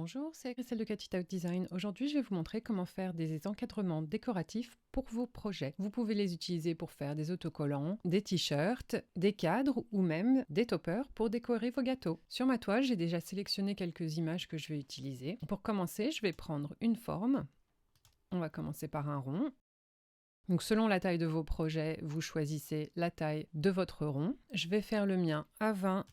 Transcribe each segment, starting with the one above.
Bonjour, c'est Christelle de Cut It Out Design. Aujourd'hui, je vais vous montrer comment faire des encadrements décoratifs pour vos projets. Vous pouvez les utiliser pour faire des autocollants, des t-shirts, des cadres ou même des toppers pour décorer vos gâteaux. Sur ma toile, j'ai déjà sélectionné quelques images que je vais utiliser. Pour commencer, je vais prendre une forme. On va commencer par un rond. Donc selon la taille de vos projets, vous choisissez la taille de votre rond. Je vais faire le mien à 20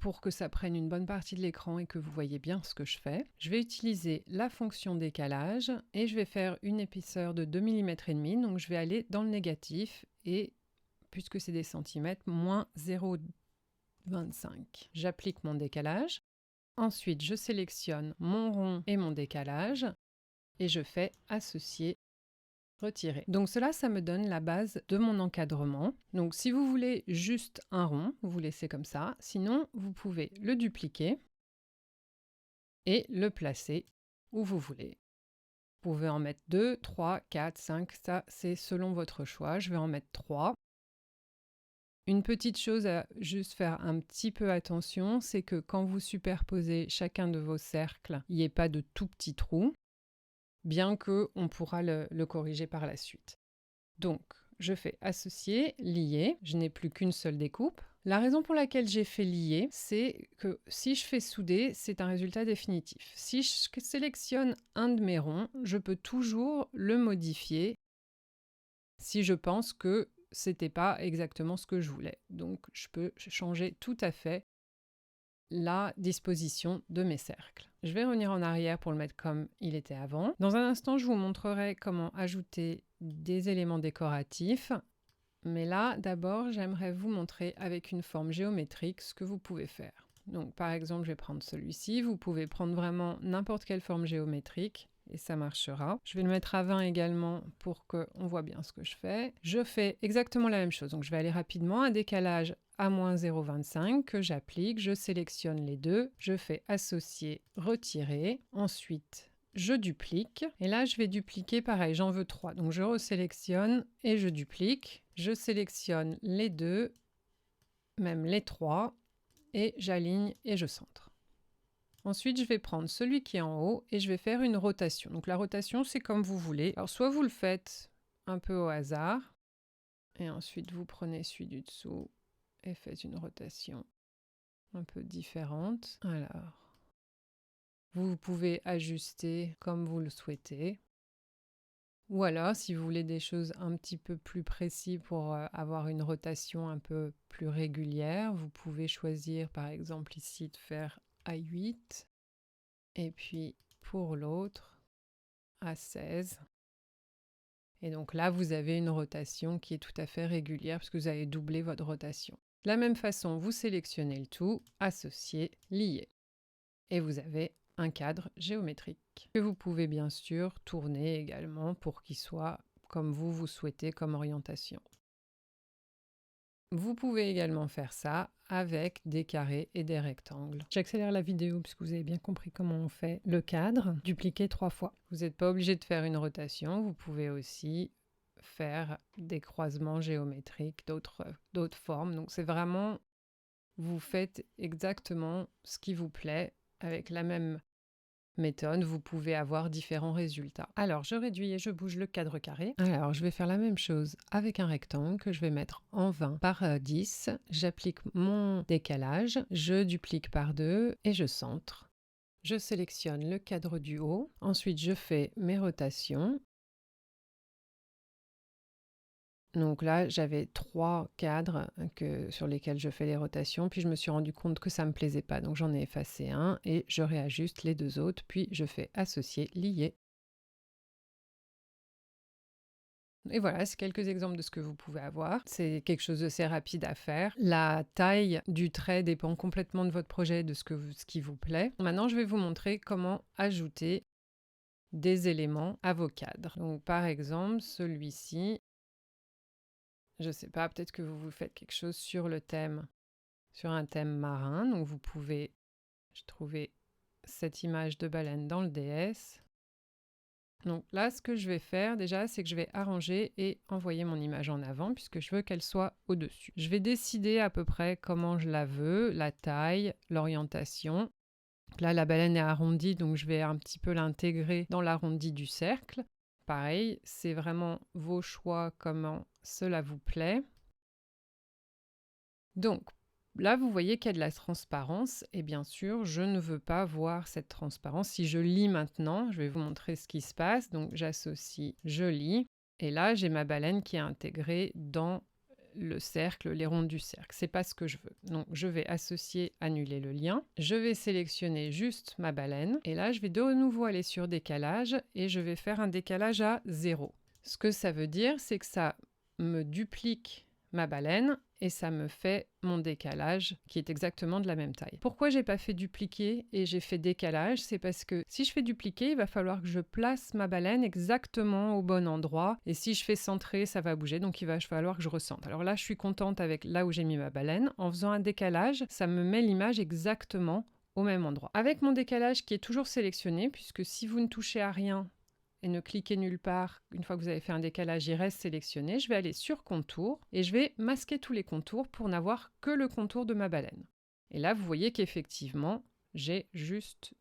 pour que ça prenne une bonne partie de l'écran et que vous voyez bien ce que je fais. Je vais utiliser la fonction décalage et je vais faire une épaisseur de 2,5 mm. Donc je vais aller dans le négatif et, puisque c'est des centimètres, moins 0,25. J'applique mon décalage. Ensuite, je sélectionne mon rond et mon décalage et je fais associer. Retirer. Donc cela, ça me donne la base de mon encadrement. Donc si vous voulez juste un rond, vous laissez comme ça. Sinon, vous pouvez le dupliquer et le placer où vous voulez. Vous pouvez en mettre 2, 3, 4, 5, ça c'est selon votre choix. Je vais en mettre 3. Une petite chose à juste faire un petit peu attention, c'est que quand vous superposez chacun de vos cercles, il n'y ait pas de tout petits trous, bien qu'on pourra le corriger par la suite. Donc, je fais associer, lier, je n'ai plus qu'une seule découpe. La raison pour laquelle j'ai fait lier, c'est que si je fais souder, c'est un résultat définitif. Si je sélectionne un de mes ronds, je peux toujours le modifier si je pense que c'était pas exactement ce que je voulais. Donc, je peux changer tout à fait la disposition de mes cercles. Je vais revenir en arrière pour le mettre comme il était avant. Dans un instant, je vous montrerai comment ajouter des éléments décoratifs. Mais là, d'abord, j'aimerais vous montrer avec une forme géométrique ce que vous pouvez faire. Donc, par exemple, je vais prendre celui-ci. Vous pouvez prendre vraiment n'importe quelle forme géométrique et ça marchera. Je vais le mettre à 20 également pour qu'on voit bien ce que je fais. Je fais exactement la même chose. Donc, je vais aller rapidement. Un décalage à moins 0,25 que j'applique. Je sélectionne les deux. Je fais associer, retirer. Ensuite, je duplique. Et là, je vais dupliquer pareil. J'en veux 3. Donc, je resélectionne et je duplique. Je sélectionne les deux, même les 3, et j'aligne et je centre. Ensuite, je vais prendre celui qui est en haut et je vais faire une rotation. Donc la rotation, c'est comme vous voulez. Alors soit vous le faites un peu au hasard, et ensuite vous prenez celui du dessous et faites une rotation un peu différente. Alors, vous pouvez ajuster comme vous le souhaitez. Ou alors, si vous voulez des choses un petit peu plus précises pour avoir une rotation un peu plus régulière, vous pouvez choisir par exemple ici de faire à 8 et puis pour l'autre à 16. Et donc là, vous avez une rotation qui est tout à fait régulière puisque vous avez doublé votre rotation. De la même façon, vous sélectionnez le tout, associer, lier. Et vous avez un cadre géométrique que vous pouvez bien sûr tourner également pour qu'il soit comme vous souhaitez comme orientation. Vous pouvez également faire ça avec des carrés et des rectangles. J'accélère la vidéo puisque vous avez bien compris comment on fait le cadre. Dupliquer 3 fois. Vous n'êtes pas obligé de faire une rotation, vous pouvez aussi faire des croisements géométriques, d'autres formes. Donc c'est vraiment, vous faites exactement ce qui vous plaît avec la même méthode, vous pouvez avoir différents résultats. Alors, je réduis et je bouge le cadre carré. Alors, je vais faire la même chose avec un rectangle que je vais mettre en 20 par 10. J'applique mon décalage, je duplique par 2 et je centre. Je sélectionne le cadre du haut. Ensuite, je fais mes rotations. Donc là, j'avais 3 cadres sur lesquels je fais les rotations, puis je me suis rendu compte que ça ne me plaisait pas, donc j'en ai effacé un et je réajuste les 2 autres, puis je fais associer, lier. Et voilà, c'est quelques exemples de ce que vous pouvez avoir. C'est quelque chose d'assez rapide à faire. La taille du trait dépend complètement de votre projet, de ce qui vous plaît. Maintenant, je vais vous montrer comment ajouter des éléments à vos cadres. Donc par exemple, celui-ci, je sais pas, peut-être que vous faites quelque chose sur un thème marin. Donc vous pouvez, je trouvais cette image de baleine dans le DS. Donc là, ce que je vais faire déjà, c'est que je vais arranger et envoyer mon image en avant puisque je veux qu'elle soit au-dessus. Je vais décider à peu près comment je la veux, la taille, l'orientation. Là, la baleine est arrondie, donc je vais un petit peu l'intégrer dans l'arrondi du cercle. Pareil, c'est vraiment vos choix, comment cela vous plaît. Donc, là, vous voyez qu'il y a de la transparence et bien sûr, je ne veux pas voir cette transparence. Si je lis maintenant, je vais vous montrer ce qui se passe. Donc, j'associe, je lis et là, j'ai ma baleine qui est intégrée dans le cercle, les rondes du cercle. C'est pas ce que je veux. Donc, je vais associer, annuler le lien. Je vais sélectionner juste ma baleine et là, je vais de nouveau aller sur décalage et je vais faire un décalage à 0. Ce que ça veut dire, c'est que ça me duplique ma baleine et ça me fait mon décalage qui est exactement de la même taille. Pourquoi j'ai pas fait dupliquer et j'ai fait décalage? C'est parce que si je fais dupliquer, il va falloir que je place ma baleine exactement au bon endroit et si je fais centrer, ça va bouger, donc il va falloir que je recentre. Alors là, je suis contente avec là où j'ai mis ma baleine. En faisant un décalage, ça me met l'image exactement au même endroit. Avec mon décalage qui est toujours sélectionné, puisque si vous ne touchez à rien, et ne cliquez nulle part, une fois que vous avez fait un décalage, il reste sélectionné. Je vais aller sur contour et je vais masquer tous les contours pour n'avoir que le contour de ma baleine. Et là, vous voyez qu'effectivement, j'ai juste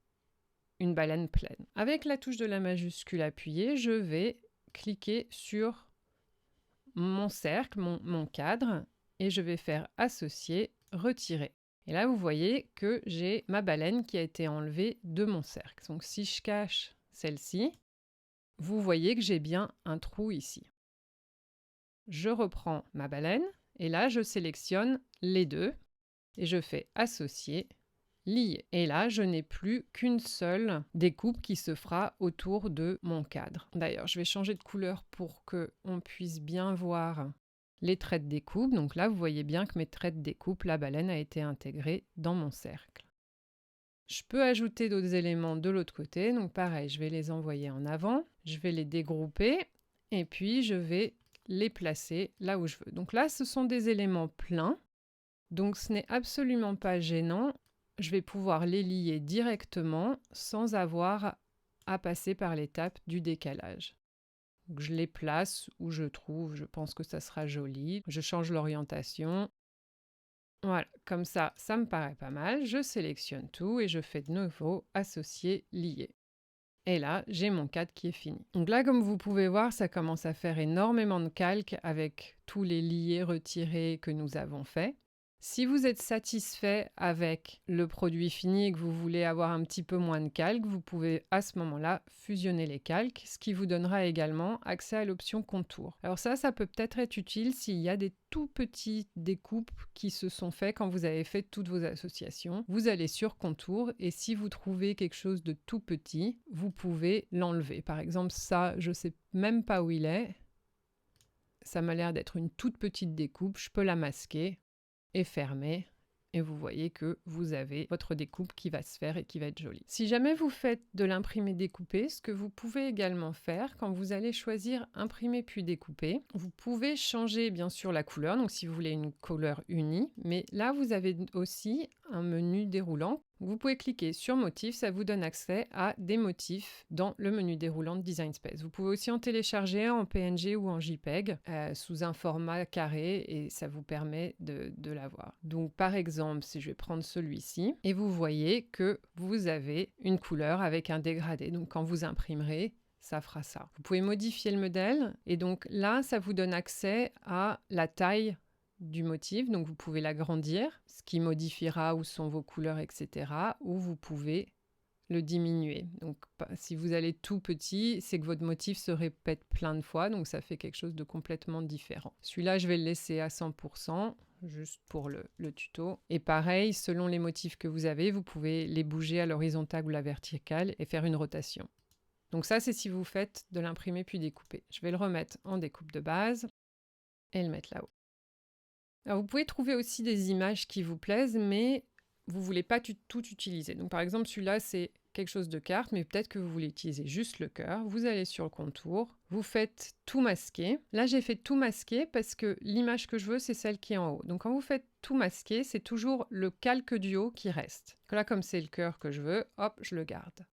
une baleine pleine. Avec la touche de la majuscule appuyée, je vais cliquer sur mon cercle, mon cadre, et je vais faire associer, retirer. Et là, vous voyez que j'ai ma baleine qui a été enlevée de mon cercle. Donc si je cache celle-ci, vous voyez que j'ai bien un trou ici. Je reprends ma baleine et là, je sélectionne les deux et je fais associer, lier. Et là, je n'ai plus qu'une seule découpe qui se fera autour de mon cadre. D'ailleurs, je vais changer de couleur pour qu'on puisse bien voir les traits de découpe. Donc là, vous voyez bien que mes traits de découpe, la baleine a été intégrée dans mon cercle. Je peux ajouter d'autres éléments de l'autre côté, donc pareil, je vais les envoyer en avant, je vais les dégrouper et puis je vais les placer là où je veux. Donc là, ce sont des éléments pleins, donc ce n'est absolument pas gênant, je vais pouvoir les lier directement sans avoir à passer par l'étape du décalage. Donc je les place où je trouve, je pense que ça sera joli, je change l'orientation. Voilà, comme ça me paraît pas mal. Je sélectionne tout et je fais de nouveau associer, lier. Et là, j'ai mon cadre qui est fini. Donc là, comme vous pouvez voir, ça commence à faire énormément de calques avec tous les liés retirés que nous avons faits. Si vous êtes satisfait avec le produit fini et que vous voulez avoir un petit peu moins de calques, vous pouvez à ce moment-là fusionner les calques, ce qui vous donnera également accès à l'option contour. Alors ça peut peut-être être utile s'il y a des tout petits découpes qui se sont faits quand vous avez fait toutes vos associations. Vous allez sur contour et si vous trouvez quelque chose de tout petit, vous pouvez l'enlever. Par exemple, ça, je ne sais même pas où il est. Ça m'a l'air d'être une toute petite découpe, je peux la masquer et fermer et vous voyez que vous avez votre découpe qui va se faire et qui va être jolie. Si jamais vous faites de l'imprimé découpé, ce que vous pouvez également faire quand vous allez choisir imprimer puis découper, vous pouvez changer bien sûr la couleur, donc si vous voulez une couleur unie, mais là vous avez aussi un menu déroulant. Vous pouvez cliquer sur motif, ça vous donne accès à des motifs dans le menu déroulant de Design Space. Vous pouvez aussi en télécharger en PNG ou en JPEG sous un format carré et ça vous permet de l'avoir. Donc par exemple, si je vais prendre celui-ci et vous voyez que vous avez une couleur avec un dégradé. Donc quand vous imprimerez, ça fera ça. Vous pouvez modifier le modèle et donc là, ça vous donne accès à la taille du motif, donc vous pouvez l'agrandir, ce qui modifiera où sont vos couleurs, etc. Ou vous pouvez le diminuer. Donc si vous allez tout petit, c'est que votre motif se répète plein de fois, donc ça fait quelque chose de complètement différent. Celui-là, je vais le laisser à 100%, juste pour le tuto. Et pareil, selon les motifs que vous avez, vous pouvez les bouger à l'horizontale ou la verticale et faire une rotation. Donc ça, c'est si vous faites de l'imprimer puis découper. Je vais le remettre en découpe de base et le mettre là-haut. Alors, vous pouvez trouver aussi des images qui vous plaisent, mais vous ne voulez pas tout utiliser. Donc, par exemple, celui-là, c'est quelque chose de carte, mais peut-être que vous voulez utiliser juste le cœur. Vous allez sur le contour, vous faites tout masquer. Là, j'ai fait tout masquer parce que l'image que je veux, c'est celle qui est en haut. Donc, quand vous faites tout masquer, c'est toujours le calque du haut qui reste. Là, comme c'est le cœur que je veux, hop, je le garde.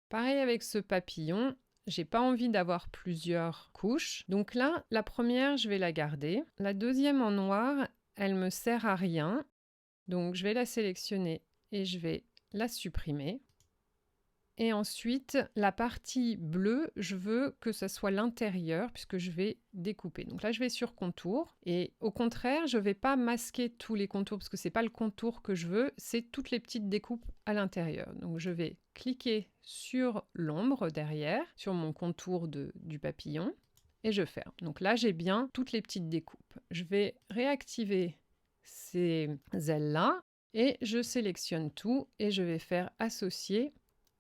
Pareil avec ce papillon. J'ai pas envie d'avoir plusieurs couches. Donc là, la première, je vais la garder. La deuxième en noir, elle me sert à rien. Donc je vais la sélectionner et je vais la supprimer. Et ensuite, la partie bleue, je veux que ce soit l'intérieur puisque je vais découper. Donc là, je vais sur contour et au contraire, je ne vais pas masquer tous les contours parce que ce n'est pas le contour que je veux, c'est toutes les petites découpes à l'intérieur. Donc je vais cliquer sur l'ombre derrière, sur mon contour du papillon et je ferme. Donc là, j'ai bien toutes les petites découpes. Je vais réactiver ces ailes-là et je sélectionne tout et je vais faire associer,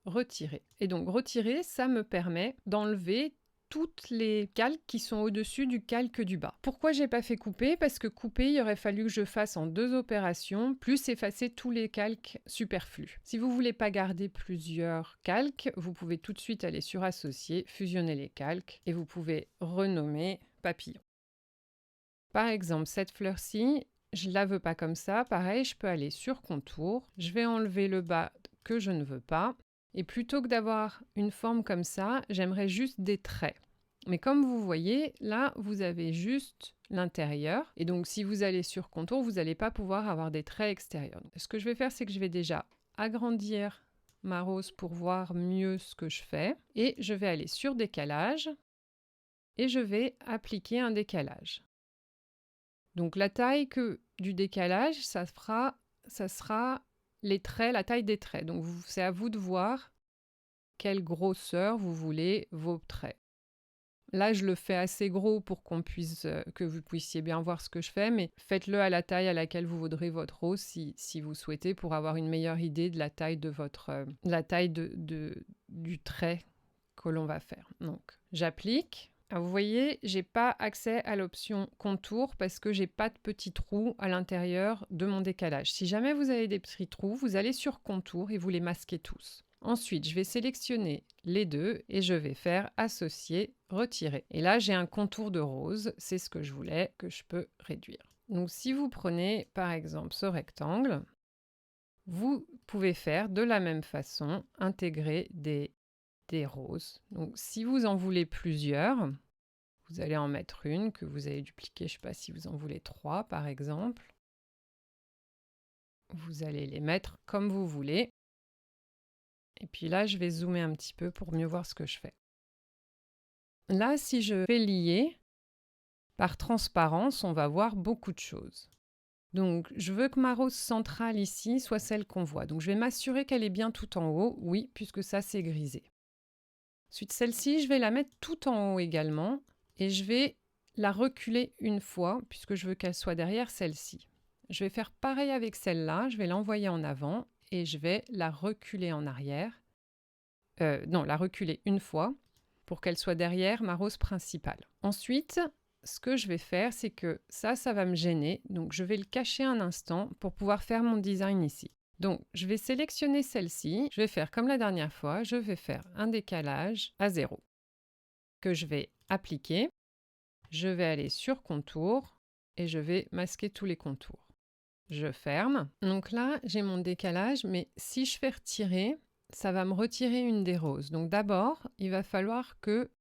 retirer. Et donc retirer, ça me permet d'enlever toutes les calques qui sont au-dessus du calque du bas. Pourquoi j'ai pas fait couper? Parce que couper, il aurait fallu que je fasse en 2 opérations, plus effacer tous les calques superflus. Si vous voulez pas garder plusieurs calques, vous pouvez tout de suite aller sur associer, fusionner les calques et vous pouvez renommer papillon. Par exemple, cette fleur-ci, je la veux pas comme ça. Pareil, je peux aller sur contour. Je vais enlever le bas que je ne veux pas. Et plutôt que d'avoir une forme comme ça, j'aimerais juste des traits. Mais comme vous voyez, là, vous avez juste l'intérieur. Et donc, si vous allez sur contour, vous n'allez pas pouvoir avoir des traits extérieurs. Donc, ce que je vais faire, c'est que je vais déjà agrandir ma rose pour voir mieux ce que je fais. Et je vais aller sur décalage. Et je vais appliquer un décalage. Donc, la taille du décalage, ça sera les traits, la taille des traits. Donc, c'est à vous de voir quelle grosseur vous voulez vos traits. Là, je le fais assez gros pour que vous puissiez bien voir ce que je fais, mais faites-le à la taille à laquelle vous voudrez votre rose si vous souhaitez, pour avoir une meilleure idée de la taille du trait que l'on va faire. Donc, j'applique. Alors, vous voyez, j'ai pas accès à l'option contour parce que j'ai pas de petits trous à l'intérieur de mon décalage. Si jamais vous avez des petits trous, vous allez sur contour et vous les masquez tous. Ensuite, je vais sélectionner les deux et je vais faire associer, retirer. Et là, j'ai un contour de rose, c'est ce que je voulais, que je peux réduire. Donc, si vous prenez par exemple ce rectangle, vous pouvez faire de la même façon, intégrer des roses. Donc, si vous en voulez plusieurs, vous allez en mettre une que vous allez dupliquer, je ne sais pas si vous en voulez 3 par exemple. Vous allez les mettre comme vous voulez. Et puis là, je vais zoomer un petit peu pour mieux voir ce que je fais. Là, si je vais lier, par transparence, on va voir beaucoup de choses. Donc, je veux que ma rose centrale ici soit celle qu'on voit. Donc, je vais m'assurer qu'elle est bien tout en haut, oui, puisque ça, c'est grisé. Ensuite, celle-ci, je vais la mettre tout en haut également et je vais la reculer une fois, puisque je veux qu'elle soit derrière celle-ci. Je vais faire pareil avec celle-là, je vais l'envoyer en avant et je vais la reculer en arrière. La reculer une fois pour qu'elle soit derrière ma rose principale. Ensuite, ce que je vais faire, c'est que ça va me gêner. Donc, je vais le cacher un instant pour pouvoir faire mon design ici. Donc, je vais sélectionner celle-ci. Je vais faire comme la dernière fois. Je vais faire un décalage à 0 que je vais appliquer. Je vais aller sur contour et je vais masquer tous les contours. Je ferme. Donc là, j'ai mon décalage, mais si je fais retirer, ça va me retirer une des roses. Donc d'abord, il va falloir que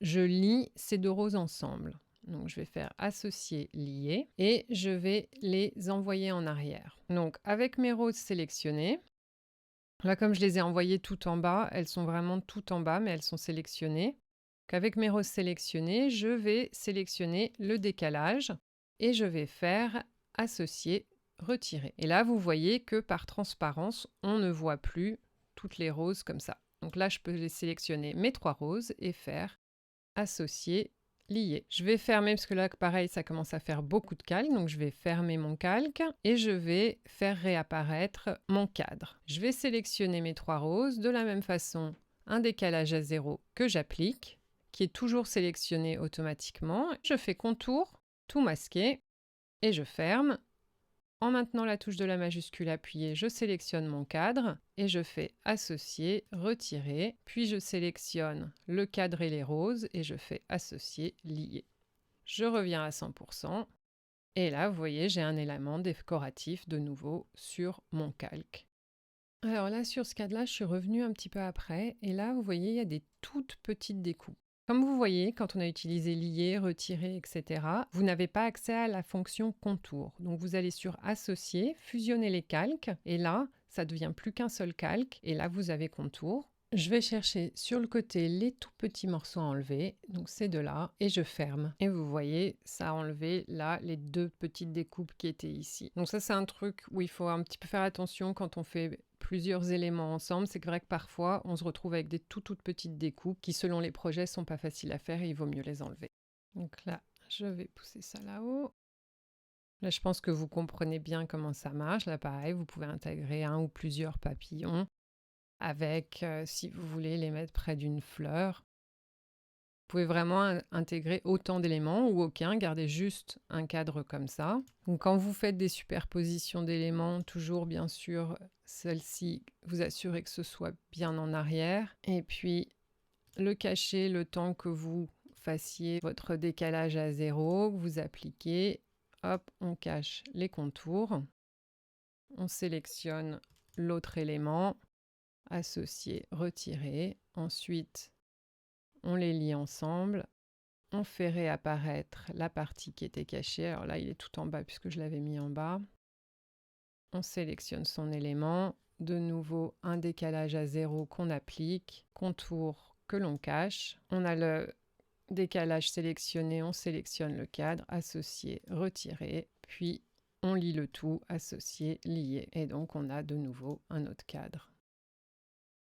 je lie ces deux roses ensemble. Donc je vais faire associer, lier et je vais les envoyer en arrière. Donc avec mes roses sélectionnées, là comme je les ai envoyées tout en bas, elles sont vraiment tout en bas mais elles sont sélectionnées. Avec mes roses sélectionnées, je vais sélectionner le décalage et je vais faire associer, retirer. Et là vous voyez que par transparence, on ne voit plus toutes les roses comme ça. Donc là, je peux les sélectionner mes 3 roses et faire associer, lier. Je vais fermer parce que là, pareil, ça commence à faire beaucoup de calque. Donc, je vais fermer mon calque et je vais faire réapparaître mon cadre. Je vais sélectionner mes 3 roses. De la même façon, un décalage à 0 que j'applique, qui est toujours sélectionné automatiquement. Je fais contour, tout masquer et je ferme. En maintenant la touche de la majuscule appuyée, je sélectionne mon cadre et je fais associer, retirer, puis je sélectionne le cadre et les roses et je fais associer, lier. Je reviens à 100% et là, vous voyez, j'ai un élément décoratif de nouveau sur mon calque. Alors là, sur ce cadre-là, je suis revenue un petit peu après et là, vous voyez, il y a des toutes petites découpes. Comme vous voyez, quand on a utilisé lier, retirer, etc., vous n'avez pas accès à la fonction contour. Donc vous allez sur associer, fusionner les calques, et là, ça devient plus qu'un seul calque et là vous avez contour. Je vais chercher sur le côté les tout petits morceaux à enlever, donc ces deux-là, et je ferme. Et vous voyez, ça a enlevé là les 2 petites découpes qui étaient ici. Donc ça c'est un truc où il faut un petit peu faire attention quand on fait plusieurs éléments ensemble. C'est vrai que parfois on se retrouve avec des toutes petites découpes qui selon les projets sont pas faciles à faire et il vaut mieux les enlever. Donc là, je vais pousser ça là-haut. Là, je pense que vous comprenez bien comment ça marche. Là, pareil, vous pouvez intégrer un ou plusieurs papillons avec, si vous voulez les mettre près d'une fleur. Vous pouvez vraiment intégrer autant d'éléments ou aucun, garder juste un cadre comme ça. Donc, quand vous faites des superpositions d'éléments, toujours bien sûr, celle-ci, vous assurez que ce soit bien en arrière. Et puis, le cacher le temps que vous fassiez votre décalage à 0, que vous appliquez. Hop, on cache les contours. On sélectionne l'autre élément. Associer, retirer. Ensuite, on les lie ensemble. On fait réapparaître la partie qui était cachée. Alors là, il est tout en bas puisque je l'avais mis en bas. On sélectionne son élément. De nouveau, un décalage à 0 qu'on applique. Contour que l'on cache. On a le décalage sélectionné. On sélectionne le cadre. Associer, retirer. Puis, on lie le tout. Associer, lier. Et donc, on a de nouveau un autre cadre.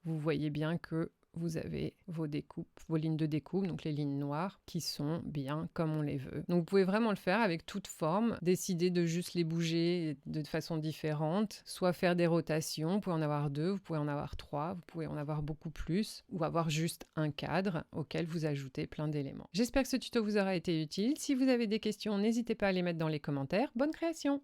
Vous voyez bien que vous avez vos découpes, vos lignes de découpe, donc les lignes noires, qui sont bien comme on les veut. Donc vous pouvez vraiment le faire avec toute forme, décider de juste les bouger de façon différente, soit faire des rotations, vous pouvez en avoir 2, vous pouvez en avoir 3, vous pouvez en avoir beaucoup plus, ou avoir juste un cadre auquel vous ajoutez plein d'éléments. J'espère que ce tuto vous aura été utile. Si vous avez des questions, n'hésitez pas à les mettre dans les commentaires. Bonne création!